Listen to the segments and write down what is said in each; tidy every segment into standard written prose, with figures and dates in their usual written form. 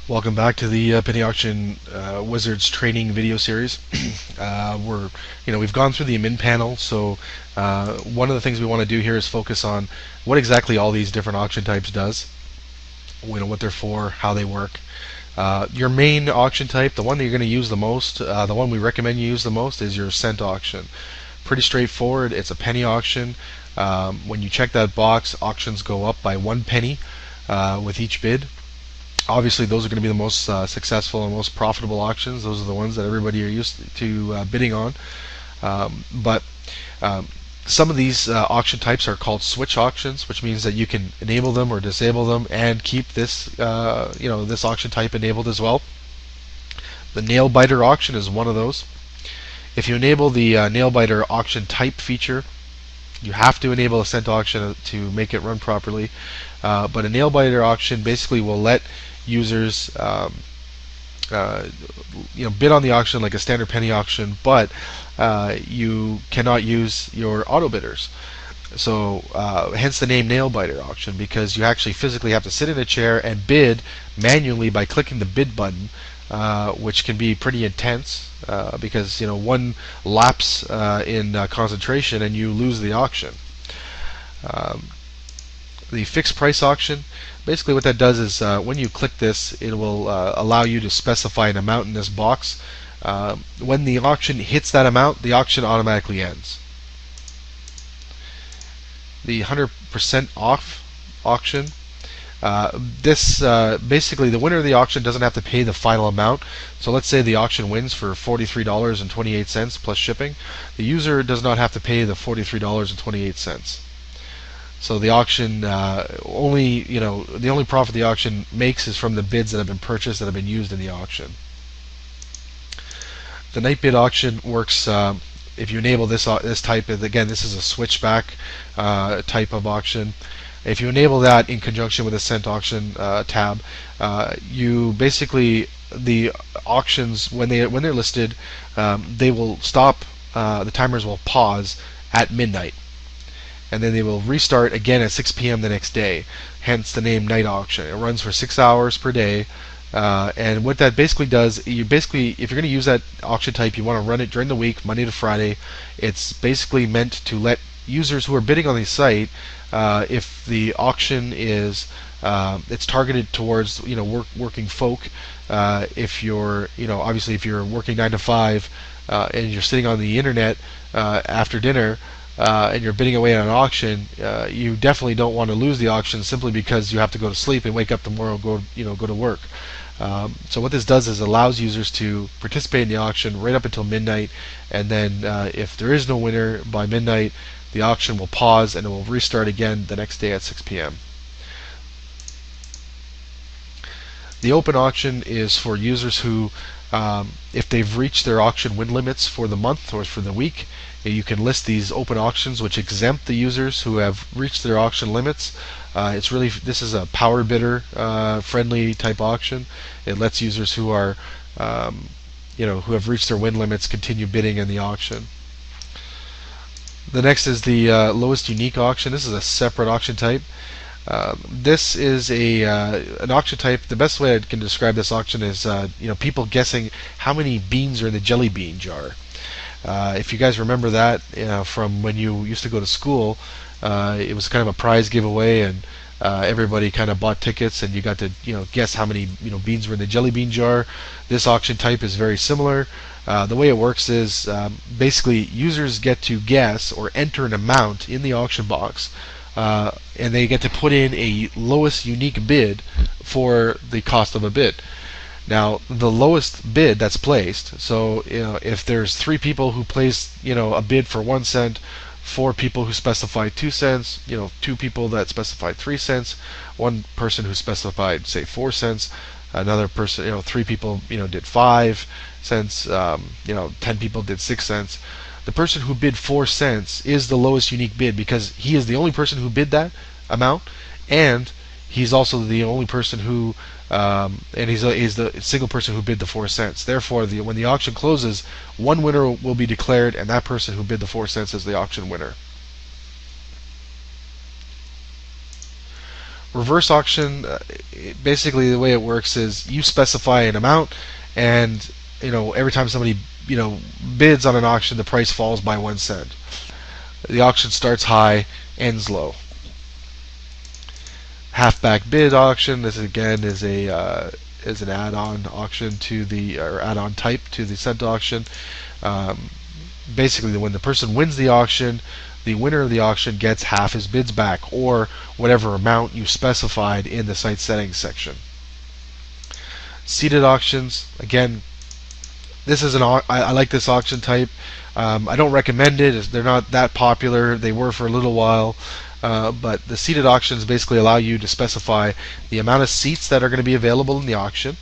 Welcome back to the Penny Auction Wizards training video series. We've gone through the min panel, so one of the things we want to do here is focus on what exactly all these different auction types does, what they're for, how they work. Your main auction type, the one that you're going to use the most, the one we recommend you use the most, is your cent auction. Pretty straightforward. It's a penny auction. When you check that box, auctions go up by 1 penny with each bid. Obviously, those are going to be the most successful and most profitable auctions. Those are the ones that everybody are used to bidding on. But some of these auction types are called switch auctions, which means that you can enable them or disable them and keep this auction type enabled as well. The nail biter auction is one of those. If you enable the nail biter auction type feature, you have to enable a cent auction to make it run properly. But a nail biter auction basically will let users bid on the auction like a standard penny auction, but you cannot use your auto bidders. So hence the name nail biter auction, because you actually physically have to sit in a chair and bid manually by clicking the bid button, which can be pretty intense because one lapse in concentration and you lose the auction. The fixed price auction, basically what that does is when you click this, it will allow you to specify an amount in this box. When the auction hits that amount, the auction automatically ends. The 100% off auction, basically the winner of the auction doesn't have to pay the final amount. So let's say the auction wins for $43.28 plus shipping. The user does not have to pay the $43.28. So the auction the only profit the auction makes is from the bids that have been purchased that have been used in the auction. The night bid auction works if you enable this type. Again, this is a switchback type of auction. If you enable that in conjunction with the cent auction tab, you basically, the auctions when they're listed, they will stop. The timers will pause at midnight, and then they will restart again at 6 p.m. the next day. Hence the name night auction. It runs for 6 hours per day. And what that basically does, if you're going to use that auction type, you want to run it during the week, Monday to Friday. It's basically meant to let users who are bidding on the site, if the auction is, it's targeted towards working folk. If you're obviously if you're working 9 to 5 and you're sitting on the internet after dinner, and you're bidding away on an auction, you definitely don't want to lose the auction simply because you have to go to sleep and wake up tomorrow and go to work. So what this does is allows users to participate in the auction right up until midnight, and then if there is no winner by midnight, the auction will pause and it will restart again the next day at 6 p.m. The open auction is for users who, if they've reached their auction win limits for the month or for the week, you can list these open auctions which exempt the users who have reached their auction limits. This is a power bidder friendly type auction. It lets users who are who have reached their win limits continue bidding in the auction. The next is the lowest unique auction. This is a separate auction type. This is an auction type. The best way I can describe this auction is people guessing how many beans are in the jelly bean jar. If you guys remember that from when you used to go to school, it was kind of a prize giveaway, and everybody kind of bought tickets, and you got to guess how many beans were in the jelly bean jar. This auction type is very similar. The way it works is basically users get to guess or enter an amount in the auction box, and they get to put in a lowest unique bid for the cost of a bid. Now, the lowest bid that's placed, so if there's 3 people who placed a bid for 1 cent, 4 people who specified 2 cents, 2 people that specified 3 cents, 1 person who specified say 4 cents, another person, 3 people did 5 cents, 10 people did 6 cents. The person who bid 4 cents is the lowest unique bid because he is the only person who bid that amount, and he's also the only person who and he's the single person who bid the 4 cents. Therefore, when the auction closes, one winner will be declared, and that person who bid the 4 cents is the auction winner. Reverse auction, basically the way it works is you specify an amount, and every time somebody bids on an auction, the price falls by 1 cent. The auction starts high, ends low. Halfback bid auction. This again is an add-on auction to the or add-on type to the cent auction. Basically, when the person wins the auction, the winner of the auction gets half his bids back, or whatever amount you specified in the site settings section. Seated auctions, again, this is I like this auction type. I don't recommend it. They're not that popular. They were for a little while. But the seated auctions basically allow you to specify the amount of seats that are going to be available in the auction,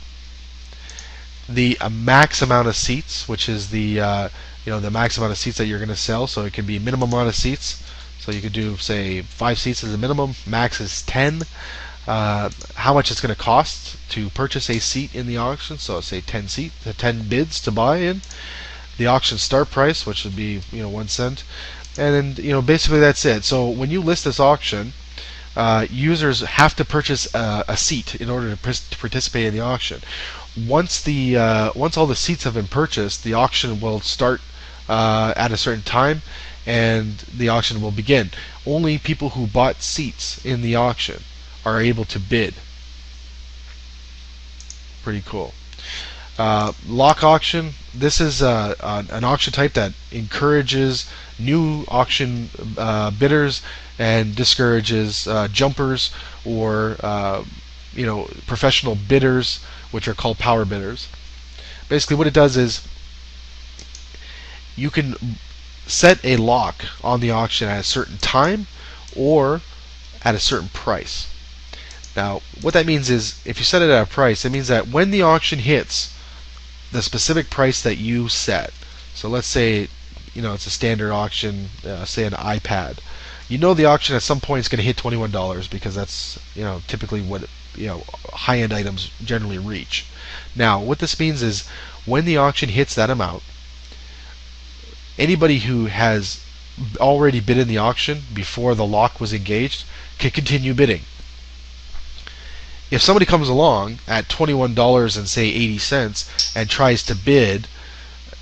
the max amount of seats, which is the max amount of seats that you're going to sell. So it can be minimum amount of seats. So you could do, say, 5 seats as a minimum. Max is 10. How much it's going to cost to purchase a seat in the auction. So say 10 bids to buy in. The auction start price, which would be 1 cent. And then basically that's it. So when you list this auction, users have to purchase a seat in order to participate in the auction. Once all the seats have been purchased, the auction will start at a certain time, and the auction will begin. Only people who bought seats in the auction are able to bid. Pretty cool. Lock auction. This is an auction type that encourages new auction bidders and discourages jumpers or professional bidders, which are called power bidders. Basically, what it does is you can set a lock on the auction at a certain time or at a certain price. Now, what that means is, if you set it at a price, it means that when the auction hits the specific price that you set, so let's say it's a standard auction, say an iPad. The auction at some point is going to hit $21 because that's typically what high-end items generally reach. Now, what this means is when the auction hits that amount, anybody who has already bid in the auction before the lock was engaged can continue bidding. If somebody comes along at $21 and say 80 cents and tries to bid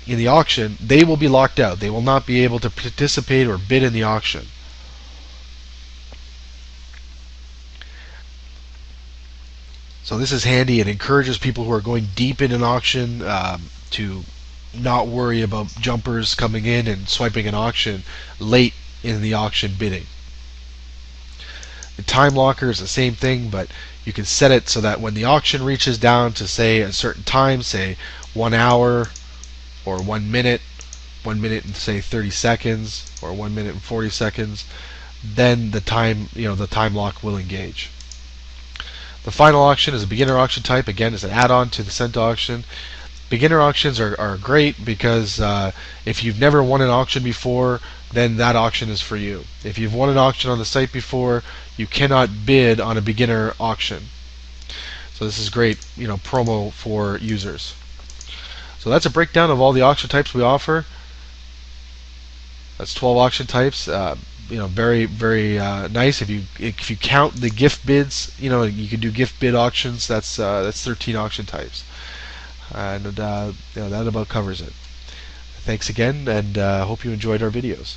in the auction, they will be locked out. They will not be able to participate or bid in the auction. So this is handy. It encourages people who are going deep in an auction to not worry about jumpers coming in and swiping an auction late in the auction bidding. The time locker is the same thing, but you can set it so that when the auction reaches down to, say, a certain time, say 1 hour or 1 minute, 1 minute and say 30 seconds, or 1 minute and 40 seconds, then the time lock will engage. The final auction is a beginner auction type. Again, it's an add-on to the cent auction. Beginner auctions are great because if you've never won an auction before, then that auction is for you. If you've won an auction on the site before, you cannot bid on a beginner auction. So this is great, promo for users. So that's a breakdown of all the auction types we offer. That's 12 auction types. Very, very nice. If you count the gift bids, you can do gift bid auctions. That's 13 auction types, and that about covers it. Thanks again, and hope you enjoyed our videos.